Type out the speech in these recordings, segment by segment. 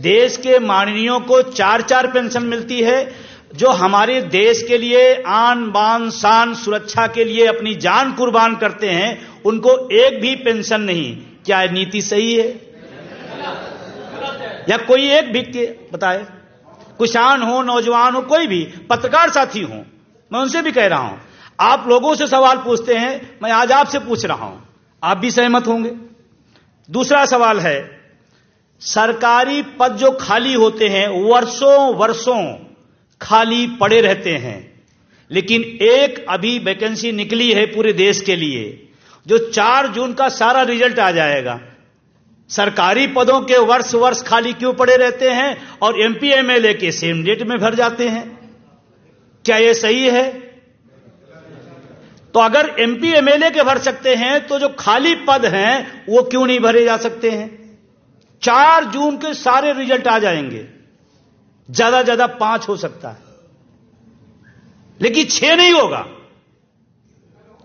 देश के माननीयों को 4-4 पेंशन मिलती है, जो हमारे देश के लिए आन बान शान सुरक्षा के लिए अपनी जान कुर्बान करते हैं, उनको एक भी पेंशन नहीं। क्या ये नीति सही है? या कोई एक भी बताए, किसान हो, नौजवान हो, कोई भी पत्रकार साथी हो, मैं उनसे भी कह रहा हूं, आप लोगों से सवाल पूछते हैं, मैं आज आपसे पूछ रहा हूं, आप भी सहमत होंगे। दूसरा सवाल है, सरकारी पद जो खाली होते हैं वर्षों वर्षों खाली पड़े रहते हैं, लेकिन एक अभी वैकेंसी निकली है पूरे देश के लिए, जो 4 जून का सारा रिजल्ट आ जाएगा। सरकारी पदों के वर्ष वर्ष खाली क्यों पड़े रहते हैं और एमपी एमएलए के सेम डेट में भर जाते हैं? क्या यह सही है? तो अगर एमपी एमएलए के भर सकते हैं तो जो खाली पद हैं वो क्यों नहीं भरे जा सकते हैं? 4 जून के सारे रिजल्ट आ जाएंगे, ज्यादा 5 हो सकता है, लेकिन 6 नहीं होगा,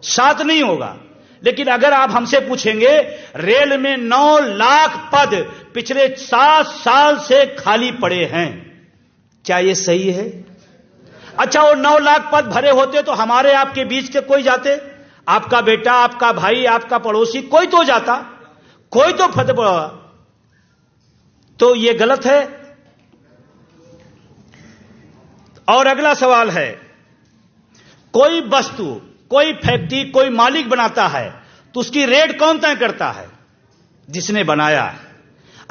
7 नहीं होगा। लेकिन अगर आप हमसे पूछेंगे, रेल में 9 लाख पद पिछले 7 साल से खाली पड़े हैं, क्या यह सही है? अच्छा, वो 9 लाख पद भरे होते तो हमारे आपके बीच के कोई जाते, आपका बेटा, आपका भाई, आपका पड़ोसी, कोई तो जाता, कोई तो पद पड़ा। तो यह गलत है। और अगला सवाल है, कोई वस्तु, कोई फैक्ट्री, कोई मालिक बनाता है तो उसकी रेट कौन तय करता है? जिसने बनाया है।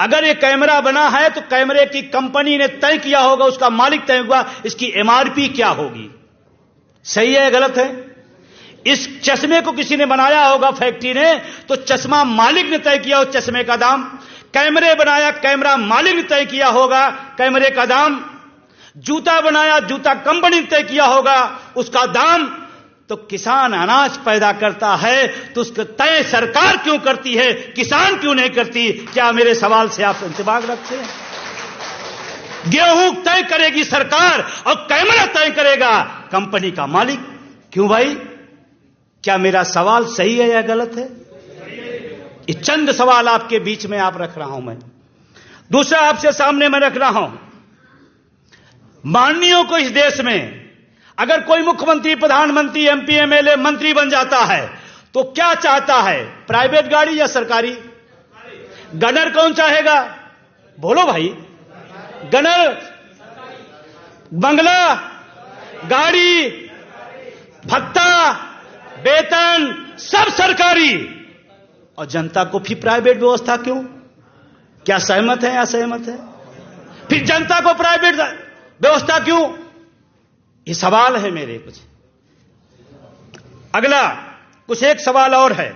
अगर ये कैमरा बना है तो कैमरे की कंपनी ने तय किया होगा, उसका मालिक तय हुआ, इसकी एमआरपी क्या होगी। सही है, गलत है? इस चश्मे को किसी ने बनाया होगा फैक्ट्री ने, तो चश्मा मालिक ने तय किया उस चश्मे का दाम। कैमरे बनाया, कैमरा मालिक ने तय किया होगा कैमरे का दाम। जूता बनाया, जूता कंपनी ने तय किया होगा उसका दाम। तो किसान अनाज पैदा करता है तो उसका तय सरकार क्यों करती है, किसान क्यों नहीं करती? क्या मेरे सवाल से आप इंतबाह रखते हैं? गेहूं तय करेगी सरकार और कैमरा तय करेगा कंपनी का मालिक, क्यों भाई? क्या मेरा सवाल सही है या गलत है? ये चंद सवाल आपके बीच में आप रख रहा हूं मैं। दूसरा आपसे सामने मैं रख रहा हूं, माननीयों को इस देश में अगर कोई मुख्यमंत्री, प्रधानमंत्री, एमपी एमएलए, मंत्री बन जाता है तो क्या चाहता है? प्राइवेट गाड़ी या सरकारी? गनर कौन चाहेगा? बोलो भाई। गनर, बंगला, गाड़ी, भत्ता, वेतन सब सरकारी, और जनता को फिर प्राइवेट व्यवस्था क्यों? क्या सहमत है या असहमत है? फिर जनता को प्राइवेट व्यवस्था क्यों? ये सवाल है मेरे कुछ। अगला कुछ एक सवाल और है,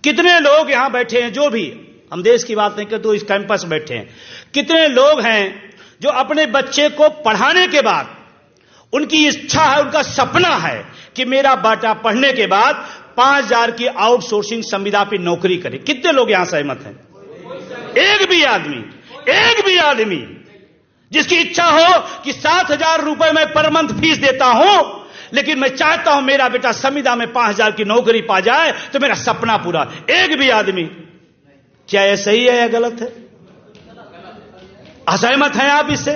कितने लोग यहां बैठे हैं, जो भी हम देश की बात नहीं करते तो इस कैंपस बैठे हैं, कितने लोग हैं जो अपने बच्चे को पढ़ाने के बाद उनकी इच्छा है, उनका सपना है कि मेरा बेटा पढ़ने के बाद 5,000 की आउटसोर्सिंग संविदा पे नौकरी करे? कितने लोग यहां सहमत हैं? एक भी आदमी जिसकी इच्छा हो कि 7,000 रुपए मैं पर मंथ फीस देता हूं, लेकिन मैं चाहता हूं मेरा बेटा संविदा में 5,000 की नौकरी पा जाए तो मेरा सपना पूरा। एक भी आदमी। क्या यह सही है या गलत है? असहमत हैं आप इससे?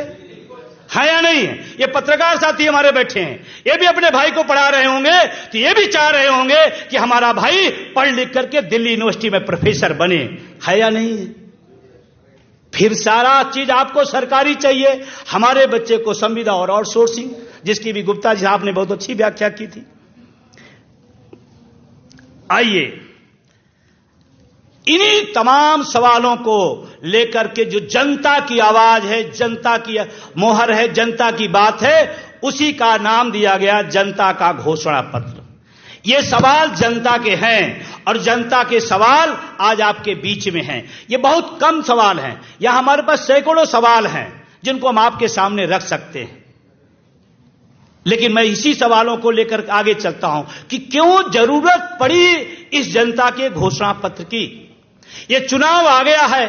है या नहीं है? ये पत्रकार साथी हमारे बैठे हैं, ये भी अपने भाई को पढ़ा रहे होंगे तो ये भी चाह रहे होंगे कि हमारा भाई पढ़ लिख करके दिल्ली यूनिवर्सिटी में प्रोफेसर बने, है या नहीं है? फिर सारा चीज आपको सरकारी चाहिए, हमारे बच्चे को संविदा और आउटसोर्सिंग, जिसकी भी गुप्ता जी साहब ने बहुत अच्छी व्याख्या की थी। आइए इन्हीं तमाम सवालों को लेकर के जो जनता की आवाज है, जनता की मोहर है, जनता की बात है, उसी का नाम दिया गया जनता का घोषणा पत्र। ये सवाल जनता के हैं और जनता के सवाल आज आपके बीच में हैं। ये बहुत कम सवाल हैं, यहां हमारे पास सैकड़ों सवाल हैं जिनको हम आपके सामने रख सकते हैं, लेकिन मैं इसी सवालों को लेकर आगे चलता हूं कि क्यों जरूरत पड़ी इस जनता के घोषणा पत्र की। ये चुनाव आ गया है,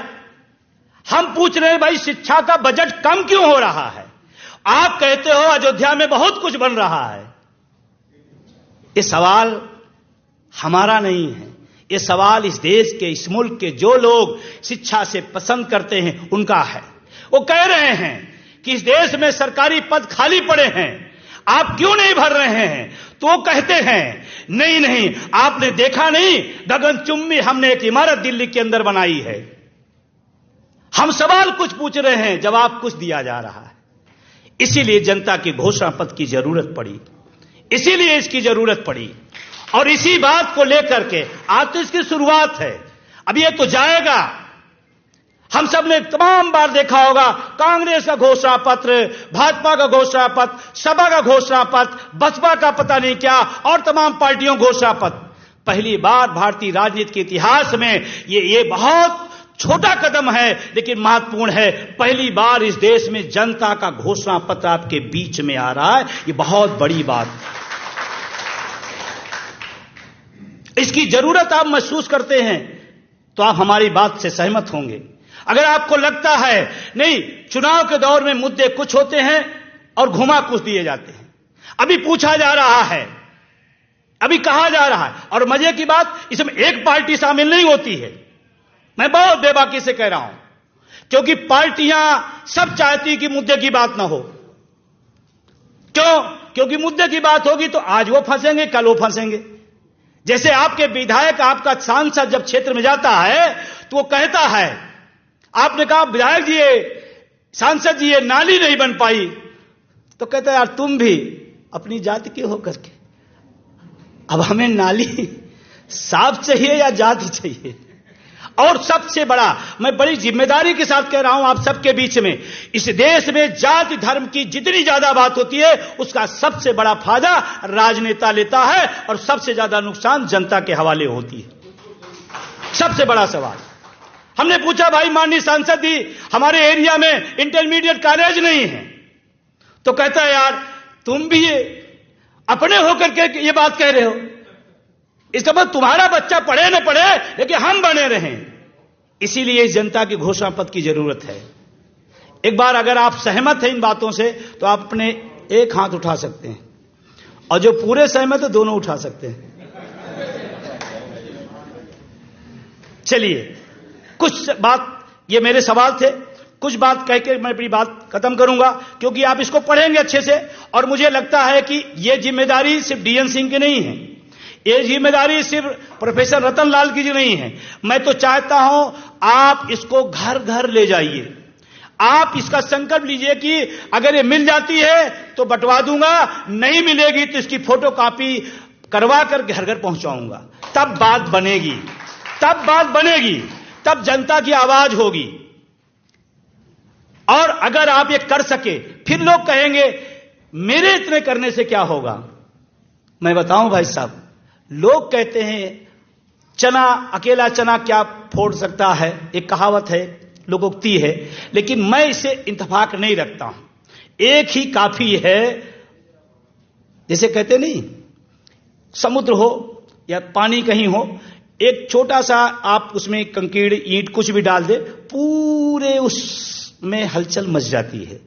हम पूछ रहे हैं भाई शिक्षा का बजट कम क्यों हो रहा है? आप कहते हो अयोध्या में बहुत कुछ बन रहा है। ये सवाल हमारा नहीं है, ये सवाल इस देश के, इस मुल्क के जो लोग शिक्षा से पसंद करते हैं उनका है। वो कह रहे हैं कि इस देश में सरकारी पद खाली पड़े हैं, आप क्यों नहीं भर रहे हैं? तो वो कहते हैं नहीं नहीं, आपने देखा नहीं, गगनचुंबी हमने एक इमारत दिल्ली के अंदर बनाई है। हम सवाल कुछ पूछ रहे हैं, जवाब कुछ दिया जा रहा है। इसीलिए जनता की घोषणा पत्र की जरूरत पड़ी, इसीलिए इसकी जरूरत पड़ी। और इसी बात को लेकर के आज तो इसकी शुरुआत है, अब ये तो जाएगा। हम सब ने तमाम बार देखा होगा, कांग्रेस का घोषणा पत्र, भाजपा का घोषणा पत्र, सपा का घोषणा पत्र, बसपा का पता नहीं क्या, और तमाम पार्टियों घोषणा पत्र। पहली बार भारतीय राजनीति के इतिहास में ये बहुत छोटा कदम है लेकिन महत्वपूर्ण है। पहली बार इस देश में जनता का घोषणा पत्र आपके बीच में आ रहा है, ये बहुत बड़ी बात। इसकी जरूरत आप महसूस करते हैं तो आप हमारी बात से सहमत होंगे। अगर आपको लगता है नहीं, चुनाव के दौर में मुद्दे कुछ होते हैं और घुमा कुछ दिए जाते हैं, अभी पूछा जा रहा है, अभी कहा जा रहा है, और मजे की बात इसमें एक पार्टी शामिल नहीं होती है। मैं बहुत बेबाकी से कह रहा हूं, क्योंकि पार्टियां सब चाहती कि मुद्दे की बात ना हो। क्यों? क्योंकि मुद्दे की बात होगी तो आज वो फंसेंगे, कल वो फंसेंगे। जैसे आपके विधायक, आपका सांसद जब क्षेत्र में जाता है तो वो कहता है, आपने कहा विधायक जी सांसद जी ये नाली नहीं बन पाई, तो कहता है यार तुम भी अपनी जाति के होकर के, अब हमें नाली साफ चाहिए या जाति चाहिए? और सबसे बड़ा, मैं बड़ी जिम्मेदारी के साथ कह रहा हूं आप सबके बीच में, इस देश में जाति धर्म की जितनी ज्यादा बात होती है उसका सबसे बड़ा फायदा राजनेता लेता है और सबसे ज्यादा नुकसान जनता के हवाले होती है। सबसे बड़ा सवाल हमने पूछा, भाई माननीय सांसद जी हमारे एरिया में इंटरमीडिएट कॉलेज नहीं है, तो कहता है यार तुम भी अपने होकर के ये बात कह रहे हो, इसका मतलब तुम्हारा बच्चा पढ़े न पढ़े लेकिन हम बने रहें। इसीलिए इस जनता की घोषणा पत्र की जरूरत है। एक बार अगर आप सहमत हैं इन बातों से तो आप अपने एक हाथ उठा सकते हैं, और जो पूरे सहमत है दोनों उठा सकते हैं। चलिए, कुछ बात, ये मेरे सवाल थे, कुछ बात कह के मैं अपनी बात खत्म करूंगा, क्योंकि आप इसको पढ़ेंगे अच्छे से। और मुझे लगता है कि यह जिम्मेदारी सिर्फ डीएन सिंह की नहीं है, ये जिम्मेदारी सिर्फ प्रोफेसर रतन लाल की नहीं है। मैं तो चाहता हूं आप इसको घर घर ले जाइए, आप इसका संकल्प लीजिए कि अगर ये मिल जाती है तो बंटवा दूंगा, नहीं मिलेगी तो इसकी फोटोकॉपी करवा कर घर घर पहुंचाऊंगा। तब बात बनेगी, तब बात बनेगी, तब जनता की आवाज होगी। और अगर आप ये कर सके, फिर लोग कहेंगे मेरे इतने करने से क्या होगा। मैं बताऊं भाई साहब, लोग कहते हैं चना, अकेला चना क्या फोड़ सकता है, एक कहावत है, लोकोक्ति है, लेकिन मैं इसे इत्तेफाक नहीं रखता हूं। एक ही काफी है, जैसे कहते नहीं, समुद्र हो या पानी कहीं हो, एक छोटा सा आप उसमें कंकीड़ ईंट कुछ भी डाल दे, पूरे उसमें हलचल मच जाती है।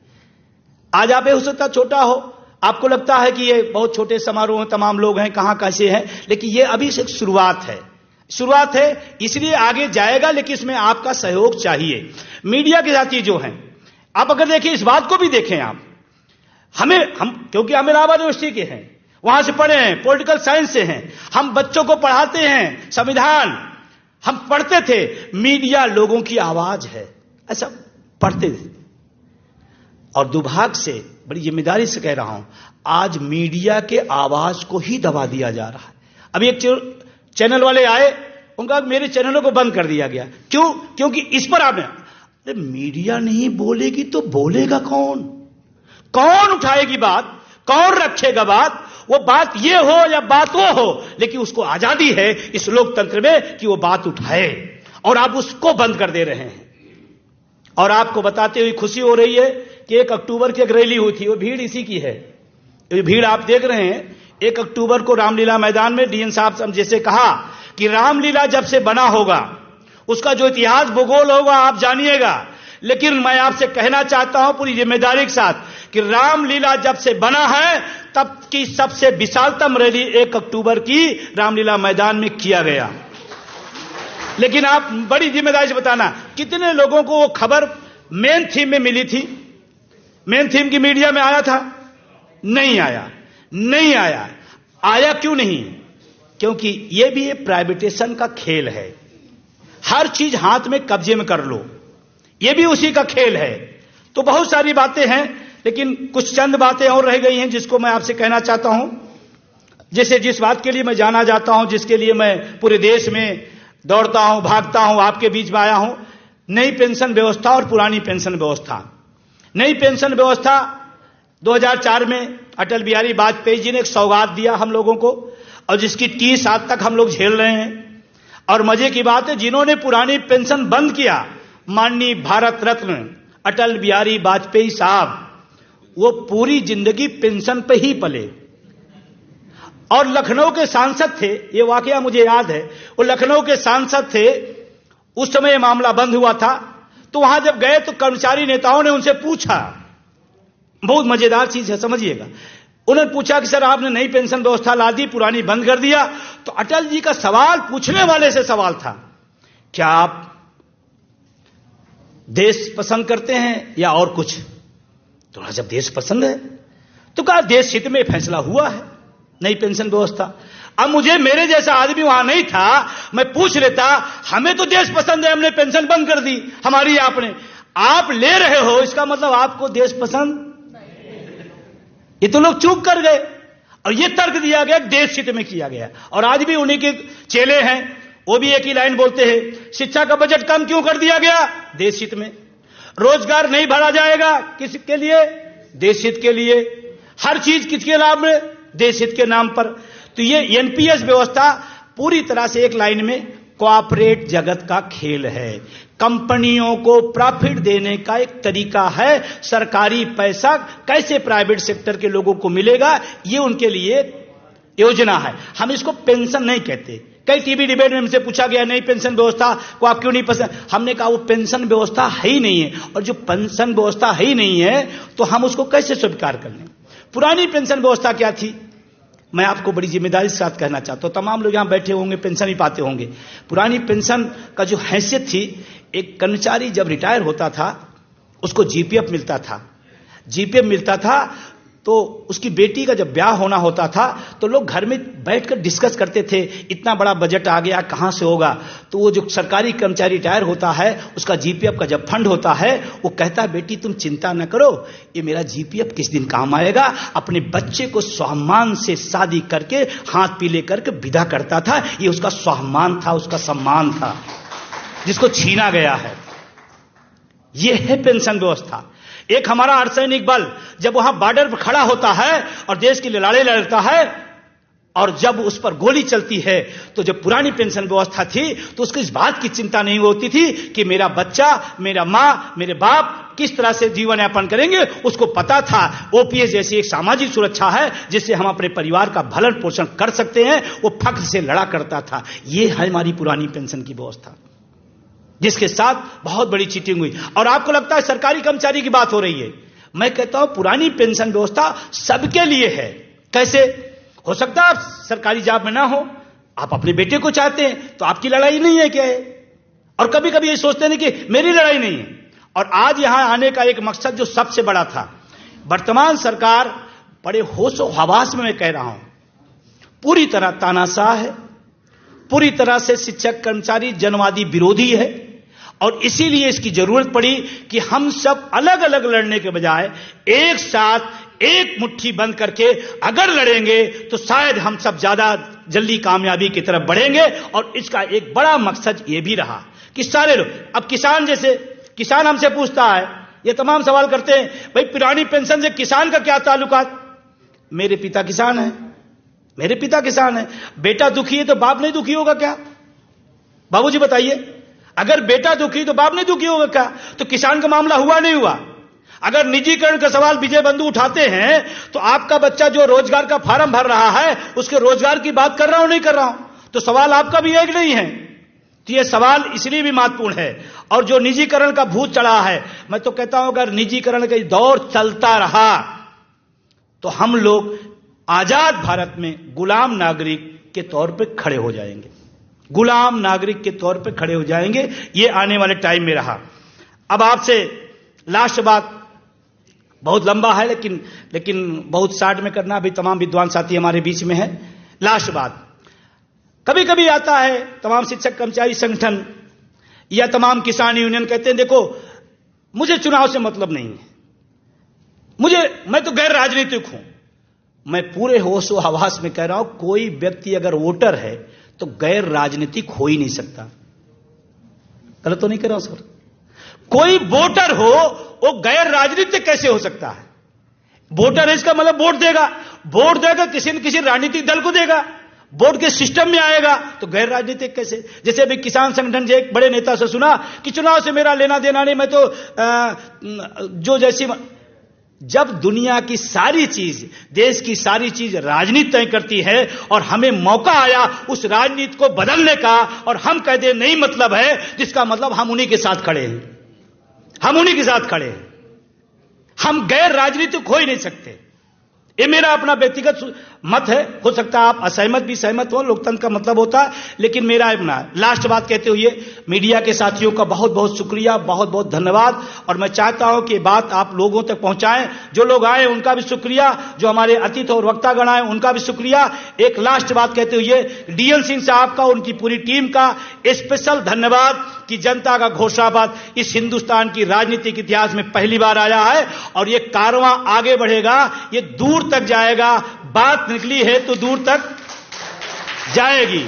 आज आप हो सकता छोटा हो, आपको लगता है कि ये बहुत छोटे समारोह हैं, तमाम लोग हैं, कहां कैसे हैं, लेकिन ये अभी से शुरुआत है, शुरुआत है, इसलिए आगे जाएगा, लेकिन इसमें आपका सहयोग चाहिए। मीडिया के साथी जो हैं, आप अगर देखिए, इस बात को भी देखें आप, हम क्योंकि हम इलाहाबाद यूनिवर्सिटी के हैं, वहां से पढ़े हैं, पॉलिटिकल साइंस से हैं, हम बच्चों को पढ़ाते हैं संविधान, हम पढ़ते थे। मीडिया लोगों की आवाज है, ऐसा पढ़ते थे। और दुर्भाग्य से, बड़ी जिम्मेदारी से कह रहा हूं, आज मीडिया के आवाज को ही दबा दिया जा रहा है। अभी एक चैनल वाले आए, उनका मेरे चैनलों को बंद कर दिया गया। क्यों? क्योंकि इस पर आपने, अरे मीडिया नहीं बोलेगी तो बोलेगा कौन? कौन उठाएगी बात, कौन रखेगा बात? वो बात ये हो या बात वो हो, लेकिन उसको आजादी है इस लोकतंत्र में कि वो बात उठाए, और आप उसको बंद कर दे रहे हैं। और आपको बताते हुए खुशी हो रही है कि 1 अक्टूबर की एक रैली हुई थी, वो भीड़ इसी की है। ये भीड़ आप देख रहे हैं, 1 अक्टूबर को रामलीला मैदान में डीएन साहब जैसे कहा कि रामलीला जब से बना होगा उसका जो इतिहास भूगोल होगा आप जानिएगा, लेकिन मैं आपसे कहना चाहता हूं पूरी जिम्मेदारी के साथ कि रामलीला जब से बना है तब की सबसे विशालतम रैली 1 अक्टूबर की रामलीला मैदान में किया गया। लेकिन आप बड़ी जिम्मेदारी से बताना, कितने लोगों को वो खबर मेन थीम में मिली थी? मेन थीम की मीडिया में आया था? नहीं आया, नहीं आया। आया क्यों नहीं? क्योंकि ये भी एक प्राइवेटेशन का खेल है। हर चीज हाथ में कब्जे में कर लो, ये भी उसी का खेल है। तो बहुत सारी बातें हैं, लेकिन कुछ चंद बातें और रह गई हैं जिसको मैं आपसे कहना चाहता हूं। जैसे जिस बात के लिए मैं जाना जाता हूं, जिसके लिए मैं पूरे देश में दौड़ता हूं, भागता हूं, आपके बीच में आया हूं, नई पेंशन व्यवस्था और पुरानी पेंशन व्यवस्था। नई पेंशन व्यवस्था 2004 में अटल बिहारी वाजपेयी जी ने एक सौगात दिया हम लोगों को, और जिसकी 30 साल तक हम लोग झेल रहे हैं। और मजे की बात है, जिन्होंने पुरानी पेंशन बंद किया, माननीय भारत रत्न अटल बिहारी वाजपेयी साहब, वो पूरी जिंदगी पेंशन पे ही पले। और लखनऊ के सांसद थे, ये वाकया मुझे याद है, वो लखनऊ के सांसद थे, उस समय मामला बंद हुआ था। तो वहां जब गए तो कर्मचारी नेताओं ने उनसे पूछा, बहुत मजेदार चीज है, समझिएगा। उन्होंने पूछा कि सर आपने नई पेंशन व्यवस्था ला दी, पुरानी बंद कर दिया। तो अटल जी का सवाल पूछने वाले से सवाल था, क्या आप देश पसंद करते हैं या और कुछ? तो जब देश पसंद है तो कहा देश हित में फैसला हुआ है नई पेंशन व्यवस्था। अब मुझे, मेरे जैसा आदमी वहां नहीं था, मैं पूछ लेता, हमें तो देश पसंद है, हमने पेंशन बंद कर दी हमारी, आपने, आप ले रहे हो, इसका मतलब आपको देश पसंद। ये तो लोग चुप कर गए और ये तर्क दिया गया देश हित में किया गया। और आज भी उन्हीं के चेले हैं, वो भी एक ही लाइन बोलते हैं, शिक्षा का बजट कम क्यों कर दिया गया? देश हित में। रोजगार नहीं बढ़ा जाएगा, किसके लिए? देश हित के लिए। हर चीज किसके लाभ में? देश हित के नाम पर। तो ये एनपीएस व्यवस्था पूरी तरह से एक लाइन में कॉर्पोरेट जगत का खेल है, कंपनियों को प्रॉफिट देने का एक तरीका है। सरकारी पैसा कैसे प्राइवेट सेक्टर के लोगों को मिलेगा, ये उनके लिए योजना है। हम इसको पेंशन नहीं कहते। कई टीवी डिबेट में हमसे पूछा गया नई पेंशन व्यवस्था को आप क्यों नहीं पसंद? हमने कहा वो पेंशन व्यवस्था है ही नहीं है, और जो पेंशन व्यवस्था है ही नहीं है तो हम उसको कैसे स्वीकार कर लें? पुरानी पेंशन व्यवस्था क्या थी? मैं आपको बड़ी जिम्मेदारी के साथ कहना चाहता हूं, तमाम लोग यहां बैठे होंगे पेंशन ही पाते होंगे। पुरानी पेंशन का जो हैसियत थी, एक कर्मचारी जब रिटायर होता था उसको जीपीएफ मिलता था। जीपीएफ मिलता था तो उसकी बेटी का जब ब्याह होना होता था तो लोग घर में बैठकर डिस्कस करते थे, इतना बड़ा बजट आ गया, कहां से होगा? तो वो जो सरकारी कर्मचारी रिटायर होता है, उसका जीपीएफ का जब फंड होता है, वो कहता है बेटी तुम चिंता न करो, ये मेरा जीपीएफ किस दिन काम आएगा। अपने बच्चे को सम्मान से शादी करके हाथ पीले करके विदा करता था। ये उसका सम्मान था, उसका सम्मान था, जिसको छीना गया है। ये है पेंशन व्यवस्था। एक हमारा अर्धसैनिक बल जब वहां बॉर्डर पर खड़ा होता है और देश के लिए लड़ाई लड़ता है, और जब उस पर गोली चलती है, तो जब पुरानी पेंशन व्यवस्था थी तो उसको इस बात की चिंता नहीं होती थी कि मेरा बच्चा, मेरा मां, मेरे बाप किस तरह से जीवन यापन करेंगे। उसको पता था ओपीएस जैसी एक सामाजिक सुरक्षा है जिससे हम अपने परिवार का भरण पोषण कर सकते हैं। वो फख्र से लड़ा करता था। ये है हमारी पुरानी पेंशन की व्यवस्था, जिसके साथ बहुत बड़ी चीटिंग हुई। और आपको लगता है सरकारी कर्मचारी की बात हो रही है, मैं कहता हूं पुरानी पेंशन व्यवस्था सबके लिए है। कैसे हो सकता है आप सरकारी जॉब में ना हो, आप अपने बेटे को चाहते हैं, तो आपकी लड़ाई नहीं है क्या है? और कभी कभी ये सोचते हैं कि मेरी लड़ाई नहीं है। और आज यहां आने का एक मकसद जो सबसे बड़ा था, वर्तमान सरकार बड़े होश और हवास में मैं कह रहा हूं, पूरी तरह तानाशाह है, पूरी तरह से शिक्षक कर्मचारी जनवादी विरोधी है। और इसीलिए इसकी जरूरत पड़ी कि हम सब अलग अलग लड़ने के बजाय एक साथ एक मुट्ठी बंद करके अगर लड़ेंगे तो शायद हम सब ज्यादा जल्दी कामयाबी की तरफ बढ़ेंगे। और इसका एक बड़ा मकसद यह भी रहा कि सारे लोग, अब किसान जैसे, किसान हमसे पूछता है, ये तमाम सवाल करते हैं, भाई पुरानी पेंशन से किसान का क्या ताल्लुकात? मेरे पिता किसान है, मेरे पिता किसान है। बेटा दुखी है तो बाप नहीं दुखी होगा क्या? बाबूजी बताइए, अगर बेटा दुखी तो बाप नहीं दुखी होगा क्या? तो किसान का मामला हुआ नहीं हुआ? अगर निजीकरण का सवाल विजय बंधु उठाते हैं तो आपका बच्चा जो रोजगार का फॉर्म भर रहा है उसके रोजगार की बात कर रहा हूं नहीं कर रहा हूं? तो सवाल आपका भी एक नहीं है। तो यह सवाल इसलिए भी महत्वपूर्ण है। और जो निजीकरण का भूत चढ़ा है, मैं तो कहता हूं अगर निजीकरण का दौर चलता रहा तो हम लोग आजाद भारत में गुलाम नागरिक के तौर पर खड़े हो जाएंगे। गुलाम नागरिक के तौर पे खड़े हो जाएंगे। ये आने वाले टाइम में रहा। अब आपसे लास्ट बात, बहुत लंबा है लेकिन बहुत शार्ट में करना, अभी तमाम विद्वान साथी हमारे बीच में है। लास्ट बात, कभी कभी आता है तमाम शिक्षक कर्मचारी संगठन या तमाम किसान यूनियन कहते हैं देखो मुझे चुनाव से मतलब नहीं है, मैं तो गैर राजनीतिक हूं। मैं पूरे होश व हवास में कह रहा हूं, कोई व्यक्ति अगर वोटर है तो गैर राजनीतिक हो ही नहीं सकता। गलत तो नहीं कह रहा हूं सर? कोई वोटर हो वो गैर राजनीतिक कैसे हो सकता है? वोटर है इसका मतलब वोट देगा किसी न किसी राजनीतिक दल को देगा, वोट के सिस्टम में आएगा, तो गैर राजनीतिक कैसे? जैसे अभी किसान संगठन से एक बड़े नेता से सुना कि चुनाव से मेरा लेना देना नहीं, मैं तो जो जैसी, जब दुनिया की सारी चीज, देश की सारी चीज राजनीति तय करती है और हमें मौका आया उस राजनीति को बदलने का और हम कह दे नहीं मतलब है, जिसका मतलब हम उन्हीं के साथ खड़े हैं, हम उन्हीं के साथ खड़े हैं, हम गैर राजनीतिक हो ही नहीं सकते। ये मेरा अपना व्यक्तिगत मत है, हो सकता है आप असहमत भी सहमत हो, लोकतंत्र का मतलब होता है, लेकिन मेरा अपना। लास्ट बात कहते हुए मीडिया के साथियों का बहुत बहुत शुक्रिया, बहुत बहुत धन्यवाद, और मैं चाहता हूं कि बात आप लोगों तक पहुंचाएं। जो लोग आए उनका भी शुक्रिया, जो हमारे अतिथि और वक्तागण आए उनका भी शुक्रिया। एक लास्ट बात कहते हुए डीएन सिंह साहब का, उनकी पूरी टीम का स्पेशल धन्यवाद कि जनता का घोषणापत्र इस हिंदुस्तान की राजनीतिक इतिहास में पहली बार आया है और ये कारवां आगे बढ़ेगा, ये दूर तक जाएगा। बात निकली है तो दूर तक जाएगी।